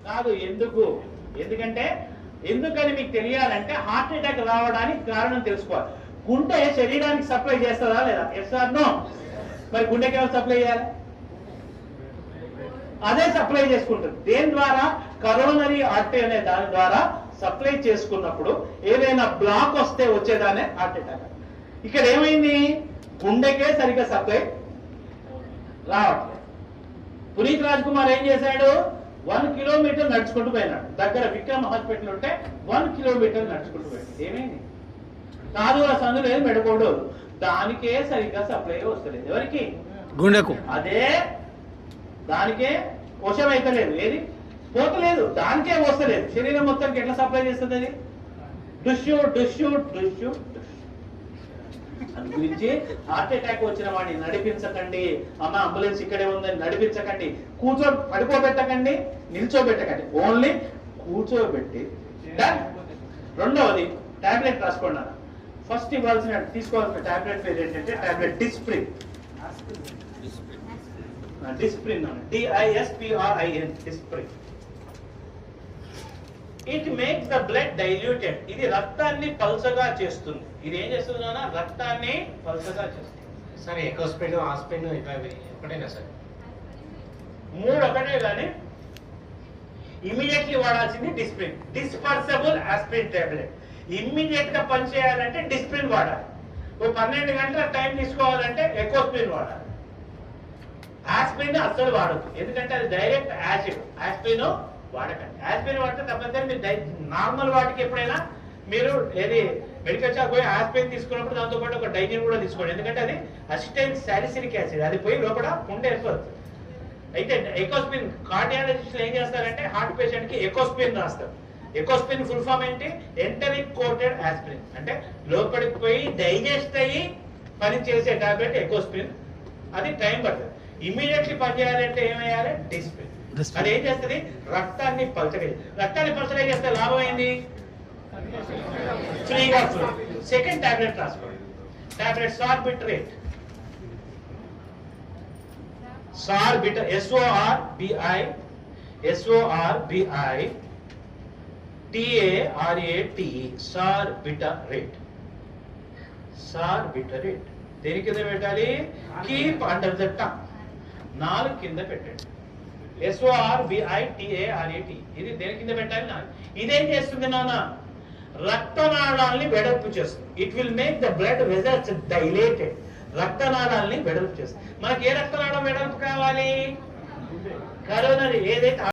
కాదు. ఎందుకు? ఎందుకంటే ఎందుకని మీకు తెలియాలంటే హార్ట్ అటాక్ రావడానికి కారణం తెలుసుకోవాలి. గుండె శరీరానికి సప్లై చేస్తుందా లేదా? Yes or no? మరి గుండెకి ఎవరు సప్లై చేయాలి? అదే సప్లై చేసుకుంటుంది. దేని ద్వారా? కరోనరీ ఆర్టరీ అనే దాని ద్వారా సప్లై చేసుకున్నప్పుడు ఏదైనా బ్లాక్ వస్తే వచ్చేదానే హార్ట్ అటాక్. ఇక్కడ ఏమైంది? గుండెకే సరిగ్గా సప్లై రావట్లేదు. పునీత్ రాజ్ కుమార్ ఏం చేశాడు? 1 కిలోమీటర్ నడుచుకుంటూ పోయినాడు. దగ్గర విక్రమ్ హాస్పిటల్ ఉంటే 1 కిలోమీటర్ నడుచుకుంటూ పోయాడు. ఏమైంది? కాదు ఆ సందు లేదు, మెడకోడు, దానికే సరిగ్గా సప్లై వస్తలేదు. ఎవరికి? గుండెకు. అదే దానికే వశం అయితే లేదు. ఏది పోతలేదు, దానికే వస్తలేదు. శరీరం మొత్తానికి ఎట్లా సప్లై చేస్తుంది అది? డుష్యూ డుష్యూ డుష్యూ. అందు గురించి హార్ట్ అటాక్ వచ్చిన వాడిని నడిపించకండి. అమ్మ అంబులెన్స్ ఇక్కడే ఉందని నడిపించకండి. పడుకోబెట్టకండి, నిల్చోబెట్టకండి. ఓన్లీ కూర్చోబెట్టి. రెండవది టాబ్లెట్ రాసుకోండి. ఫస్ట్ ఇవ్వాల్సిన తీసుకోవాల్సిన టాబ్లెట్ పేరు ఏంటంటే tablet Disprin. Disprin, DISPRIN, Disprin. It makes the blood diluted. ఇది రక్తాన్ని పల్చగా చేస్తుంది. ఇది ఏం చేస్తుంది? రక్తాన్ని పల్చగా చేస్తుంది. సరే, ఎకోస్పిన్, ఆస్పిన్ ఒకటేనా సార్? 3 ఒకటే కానీ ఇమీడియట్లీ వాడాల్సింది Disprin. Dispersible aspirin tablet. Immediate గా పనిచేయాలంటే డిస్ప్రిన్ వాడాలి. 12 గంటల టైం తీసుకోవాలంటే ఎకోస్పిన్ వాడాలి. ఆస్పిరిన్ అస్సలు వాడద్దు, ఎందుకంటే అది డైరెక్ట్ యాసిడ్. ఆస్పిరిన్ వాడకండి. ఆస్పిరిన్ వాడితే తప్పనిసరి మీరు నార్మల్ వాటికి ఎప్పుడైనా మీరు ఏది మెడికల్ షాప్ పోయి ఆస్పిరిన్ తీసుకున్నప్పుడు దాంతో పాటు ఒక డైజిన్ కూడా తీసుకోండి. ఎందుకంటే అది అసిటైల్ సాలిసిలిక్ యాసిడ్, అది పోయి లోపల పుండె ఏర్పడుతుంది. అయితే ఎకోస్పిన్ కార్డియాలజిస్టులు ఏం చేస్తారంటే హార్ట్ పేషెంట్ కి ఎకోస్పిన్ రాస్తారు. ఎకోస్పిన్ ఫుల్ ఫామ్ ఏంటి? Enteric coated aspirin. అంటే లోపలికి పోయి డైజెస్ట్ అయ్యి పని చేసే టాబ్లెట్ ఎకోస్పిన్. అది టైం పడుతుంది. ఇమీడియట్లీ పని చేయాలంటే ఏమయ్యాలి? డిస్ప్రిన్. అది ఏం చేస్తుంది? రక్తాన్ని పల్చగా. రక్తాన్ని పల్చగా చేస్తే లాభం ఏంది? ఫ్రీగా ఫ్లో. సెకండ్ టాబ్లెట్ రాసుకోండి. టాబ్లెట్ సార్బిట్రేట్. సార్బిటర్, SORBITARATE, సార్బిటరేట్. సార్బిటరేట్ దేని కింద పెట్టాలి? Keep under the tongue. 4 కింద పెట్టండి. SORBITARAT ఇది దేని కింద పెట్టాలి? 4. ఇదేం చేస్తుంది నాన్న? రక్తనాళాల్ని వెడల్పు చేస్తుంది. It will make the blood vessels dilated. రక్తనాళాల్ని వెడల్పు చేస్తుంది. మనకి ఏ రక్తనాళం వెడల్పు కావాలి? కరోనరీ ఏదైతే